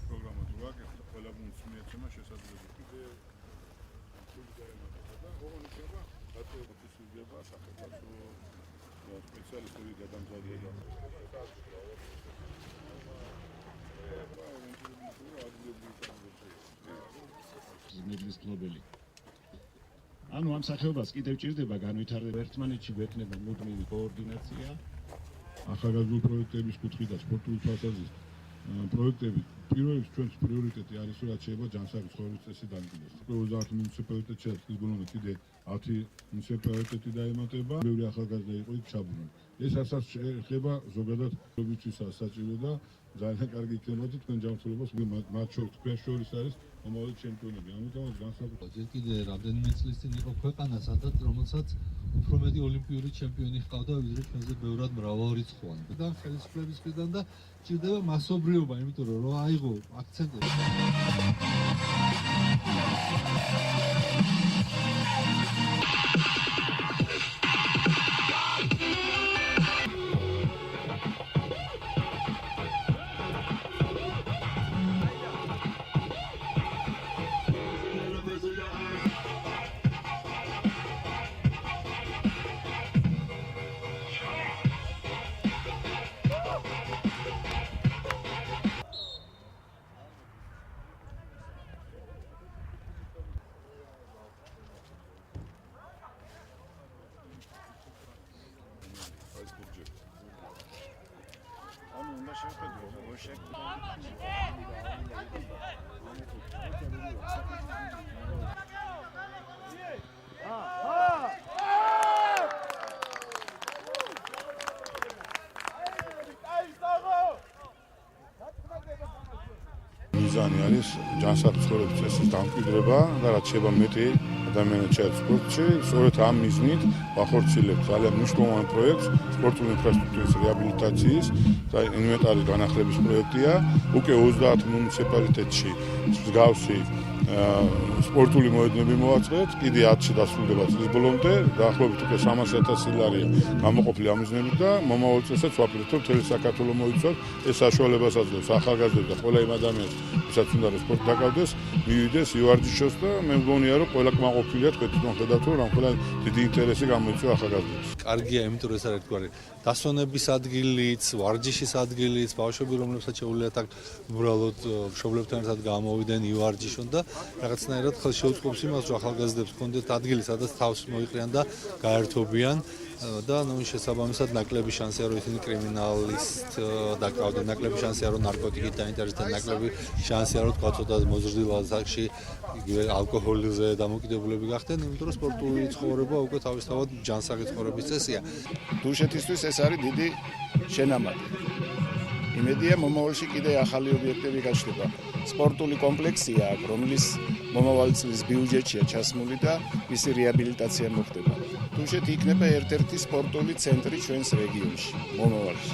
პროგრამა თუ გაკეთდა, ყველა გუნდს მიეცემა შესაძლებლობა. ოღონდ იქნება ატლეტიკის უძება სახელმწიფო სპეციალისტური გადამზადება. ნედლის გლობელი. ანუ ამ სახეობას კიდევ ჭირდება განვითარება, ერთმანეთში გვექნება მუდმივი კოორდინაცია. ახალგაზრდა პროექტების კუთხით და სპორტული თვალსაზრისით პროექტები პირველი ჩვენს პრიორიტეტი არის რომ შეიძლება ჯანსაღი ცხოვრების წესი დამკვიდრდეს. 30 მუნიციპალიტეტში ის გულობთ კიდე 10 მუნიციპალიტეტი დაემატება. ბევრი ახალგაზრდა იყო იქ ჩაბმული. ეს ასაც ხება ზოგადად პრობლემებისას საჭირო და ძალიან კარგი იქნება და თქვენ ჯანმრთელობას მათ შორის არის მომავალი ჩემპიონები. ამიტომაც განსაკუთრებით ჯერ კიდე რამდენიმე წლის წინ იყო ქვეყანა, სადაც რომელსაც უფრო მეტი ოლიმპიური ჩემპიონი ჰყავდა, ვიდრე ჩვენზე ბევრად მრავალრიცხოვანი. და ხელისუფლების მხრიდან და ჭირდება მასობრიობა, იმიტომ რომ აიღო აქცენტი. მიზანი არის ჯანსაღი ცხოვრების წესის დამკვიდრება და რაც შეიძლება მეტი ადამიანებს შეეძლოთ სპორტში. სწორედ ამ მიზნით ვახორციელებთ ძალიან მნიშვნელოვან პროექტს სპორტული ინფრასტრუქტურის რეაბილიტაციის და ინვენტარის განახლების პროექტია. უკვე 30 მუნიციპალიტეტში მსგავსი სპორტული მოედნები მოვაწყდეთ, კიდე 10-ში დასრულდება წლის ბოლომდე, დაახლოებით უკვე 300,000 ლარია გამოყოფილი ამ მიზნებით და მომავალ წელსაც ვაპირებთ რომ მთელი საქართველოს მოიცავთ. ეს საშუალებას აძლევს ახალგაზრდებს და ყველა იმ ადამიანს, ვისაც უნდა რომ სპორტი დაკავდეს, მივიდეს ივარჯიშოს და მე მგონია რომ ყველა კმაყოფილია თქვენ თვითონ ხედავთ რომ რამხელა დიდი ინტერესი გამოიწვია ახალგაზრდებს. კარგია, იმიტომ რომ ეს არის თქვარი დასვენების ადგილიც, ვარჯიშის ადგილიც, ბავშვები რომლებსაც შეუძლიათ აქ უბრალოდ მშობლებთან ერთად გამოვიდნენ, ივარჯიშონ და რაღაცნაირად ხელს შეუწყობს იმას, რომ ახალგაზრდებს ჰქონდეთ ადგილი, სადაც თავს მოიყრიან და გაერთობიან და ნუ შესაბამისად ნაკლები შანსია რომ ისინი კრიმინალისტ დაკავდნენ, ნაკლები შანსია რომ ნარკოტიკით დაინტერესდნენ, ნაკლები შანსია რომ თქვა ცოტა მოზრდილ ასაკში ალკოჰოლიზე დამოკიდებულები გახდნენ, იმიტომ რომ სპორტული ცხოვრება უკვე თავისთავად ჯანსაღი ცხოვრების წესია. დუშეთისთვის ეს არის დიდი შენამატი. იმედია მომავალში კიდე ახალი ობიექტები გაჩნდება. სპორტული კომპლექსია აქ, რომლის მომავალი წლის ბიუჯეტშია ჩასმული და მისი რეაბილიტაცია მოხდება. დუშეთი იქნება ერთ-ერთი სპორტული ცენტრი ჩვენს რეგიონში მომავალში.